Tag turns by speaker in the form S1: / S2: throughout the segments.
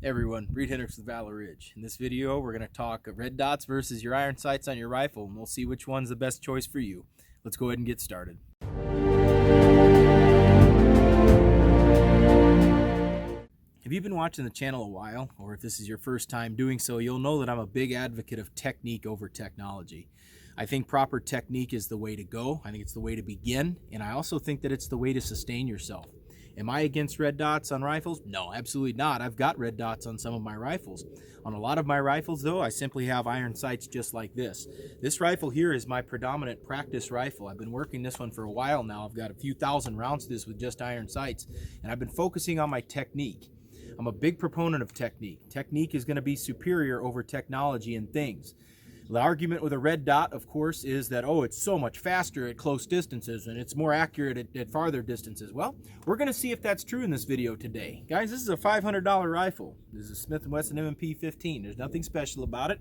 S1: Hey everyone, Reid Henrichs with Valor. In this video, we're going to talk red dots versus your iron sights on your rifle, and we'll see which one's the best choice for you. Let's go ahead and get started. If you've been watching the channel a while, or if this is your first time doing so, you'll know that I'm a big advocate of technique over technology. I think proper technique is the way to go. I think it's the way to begin, and I also think that it's the way to sustain yourself. Am I against red dots on rifles? No, absolutely not. I've got red dots on some of my rifles. On a lot of my rifles, though, I simply have iron sights just like this. This rifle here is my predominant practice rifle. I've been working this one for a while now. I've got a few thousand rounds to this with just iron sights, and I've been focusing on my technique. I'm a big proponent of technique. Technique is going to be superior over technology and things. The argument with a red dot, of course, is that, oh, it's so much faster at close distances and it's more accurate at farther distances. Well, we're going to see if that's true in this video today. Guys, this is a $500 rifle. This is a Smith & Wesson M&P 15. There's nothing special about it.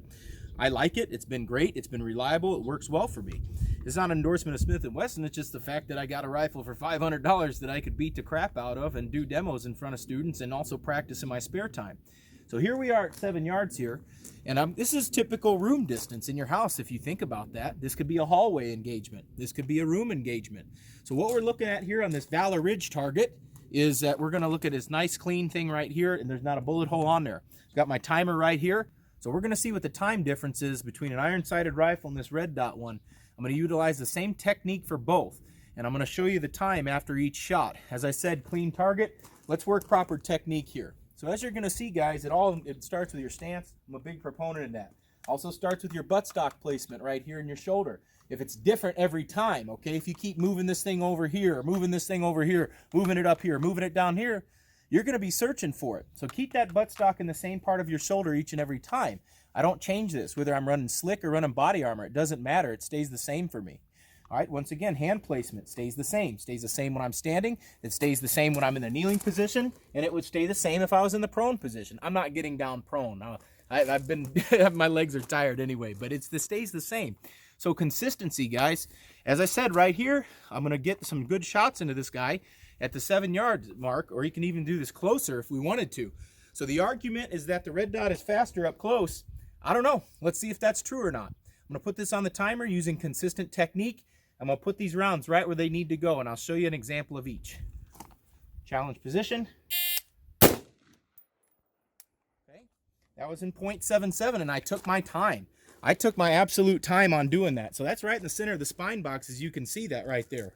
S1: I like it. It's been great. It's been reliable. It works well for me. It's not an endorsement of Smith & Wesson. It's just the fact that I got a rifle for $500 that I could beat the crap out of and do demos in front of students and also practice in my spare time. So here we are at 7 yards here, and this is typical room distance in your house if you think about that. This could be a hallway engagement. This could be a room engagement. So what we're looking at here on this Valor Ridge target is that we're going to look at this nice clean thing right here, and there's not a bullet hole on there. I've got my timer right here. So we're going to see what the time difference is between an iron-sighted rifle and this red dot one. I'm going to utilize the same technique for both, and I'm going to show you the time after each shot. As I said, clean target. Let's work proper technique here. So as you're going to see, guys, it starts with your stance. I'm a big proponent of that. Also starts with your buttstock placement right here in your shoulder. If it's different every time, okay, if you keep moving this thing over here, moving this thing over here, moving it up here, moving it down here, you're going to be searching for it. So keep that buttstock in the same part of your shoulder each and every time. I don't change this, whether I'm running slick or running body armor. It doesn't matter. It stays the same for me. All right, once again, hand placement stays the same. Stays the same when I'm standing. It stays the same when I'm in the kneeling position, and it would stay the same if I was in the prone position. I'm not getting down prone. I've been, my legs are tired anyway, but it stays the same. So consistency, guys. As I said right here, I'm going to get some good shots into this guy at the 7 yard mark, or you can even do this closer if we wanted to. So the argument is that the red dot is faster up close. I don't know. Let's see if that's true or not. I'm going to put this on the timer using consistent technique. I'm going to put these rounds right where they need to go, and I'll show you an example of each. Challenge position. Okay, that was in .77, and I took my time. I took my absolute time on doing that. So that's right in the center of the spine box, as you can see that right there.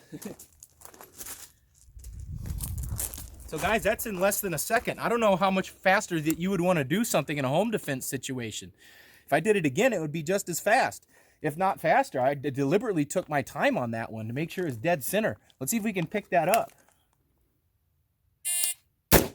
S1: So guys, that's in less than a second. I don't know how much faster that you would want to do something in a home defense situation. If I did it again, it would be just as fast. If not faster. I deliberately took my time on that one to make sure it's dead center. Let's see if we can pick that up. Okay,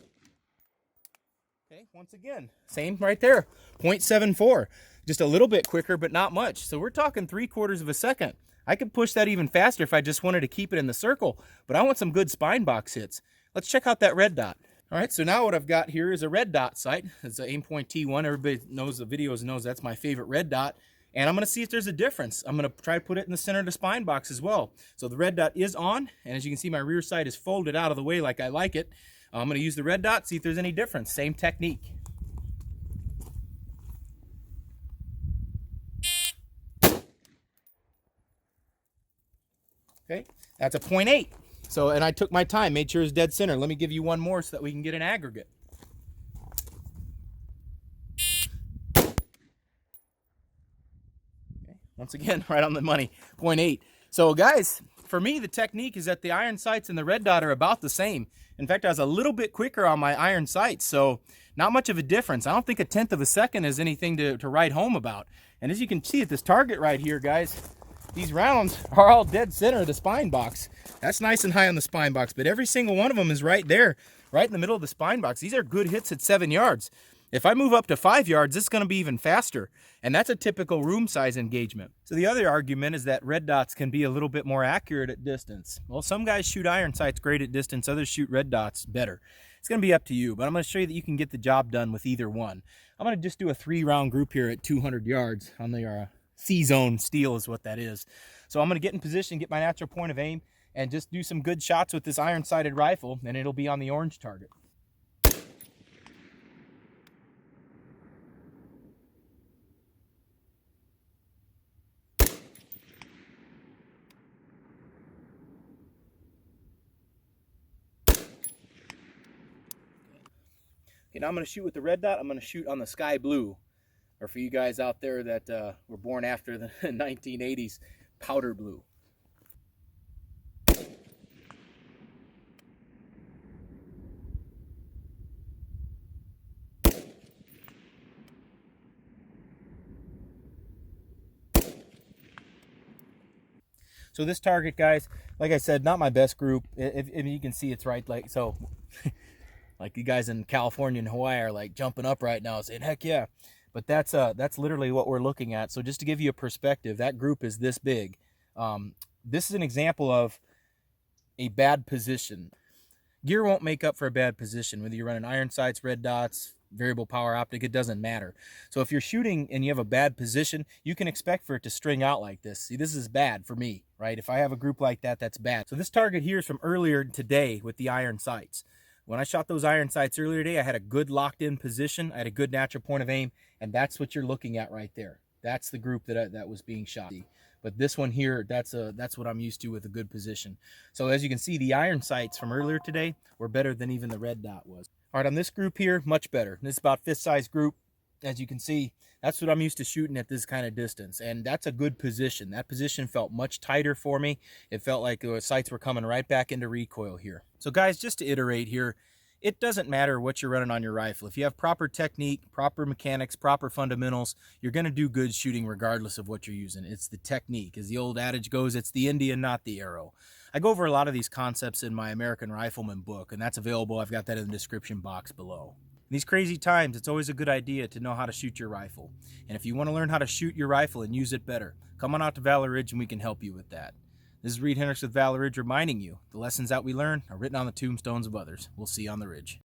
S1: once again, same right there, .74. Just a little bit quicker, but not much. So we're talking 3/4 of a second. I could push that even faster if I just wanted to keep it in the circle, but I want some good spine box hits. Let's check out that red dot. All right, so now what I've got here is a red dot sight. It's an Aimpoint T1. Everybody knows the videos knows that's my favorite red dot. And I'm going to see if there's a difference. I'm going to try to put it in the center of the spine box as well. So the red dot is on, and as you can see, my rear sight is folded out of the way like I like it. I'm going to use the red dot, see if there's any difference. Same technique. Okay, that's a .8. So, and I took my time, made sure it's dead center. Let me give you one more so that we can get an aggregate. Once again, right on the money, .8. So guys, for me, the technique is that the iron sights and the red dot are about the same. In fact, I was a little bit quicker on my iron sights, so not much of a difference. I don't think 1/10 of a second is anything to write home about. And as you can see at this target right here, guys, these rounds are all dead center of the spine box. That's nice and high on the spine box, but every single one of them is right there, right in the middle of the spine box. These are good hits at 7 yards. If I move up to 5 yards, it's going to be even faster, and that's a typical room size engagement. So the other argument is that red dots can be a little bit more accurate at distance. Well, some guys shoot iron sights great at distance, others shoot red dots better. It's going to be up to you, but I'm going to show you that you can get the job done with either one. I'm going to just do a 3-round group here at 200 yards on the C-zone steel is what that is. So I'm going to get in position, get my natural point of aim, and just do some good shots with this iron-sighted rifle, and it'll be on the orange target. Okay, now I'm going to shoot with the red dot. I'm going to shoot on the sky blue, or for you guys out there that were born after the 1980s, powder blue. So this target, guys, like I said, not my best group. If you can see, it's right, like, so like you guys in California and Hawaii are like jumping up right now saying, heck yeah. But that's literally what we're looking at. So just to give you a perspective, that group is this big. This is an example of a bad position. Gear won't make up for a bad position, whether you're running iron sights, red dots, variable power optic, it doesn't matter. So if you're shooting and you have a bad position, you can expect for it to string out like this. See, this is bad for me, right? If I have a group like that, that's bad. So this target here is from earlier today with the iron sights. When I shot those iron sights earlier today, I had a good locked in position. I had a good natural point of aim, and that's what you're looking at right there. That's the group that was being shot. But this one here, that's what I'm used to with a good position. So as you can see, the iron sights from earlier today were better than even the red dot was. All right, on this group here, much better. This is about fist size group. As you can see, that's what I'm used to shooting at this kind of distance, and that's a good position. That position felt much tighter for me. It felt like the sights were coming right back into recoil here. So guys, just to iterate here, it doesn't matter what you're running on your rifle. If you have proper technique, proper mechanics, proper fundamentals, you're going to do good shooting regardless of what you're using. It's the technique. As the old adage goes, it's the Indian, not the arrow. I go over a lot of these concepts in my American Rifleman book, and that's available. I've got that in the description box below. In these crazy times, it's always a good idea to know how to shoot your rifle. And if you want to learn how to shoot your rifle and use it better, come on out to Valor Ridge and we can help you with that. This is Reid Henrichs with Valor Ridge reminding you, the lessons that we learn are written on the tombstones of others. We'll see you on the ridge.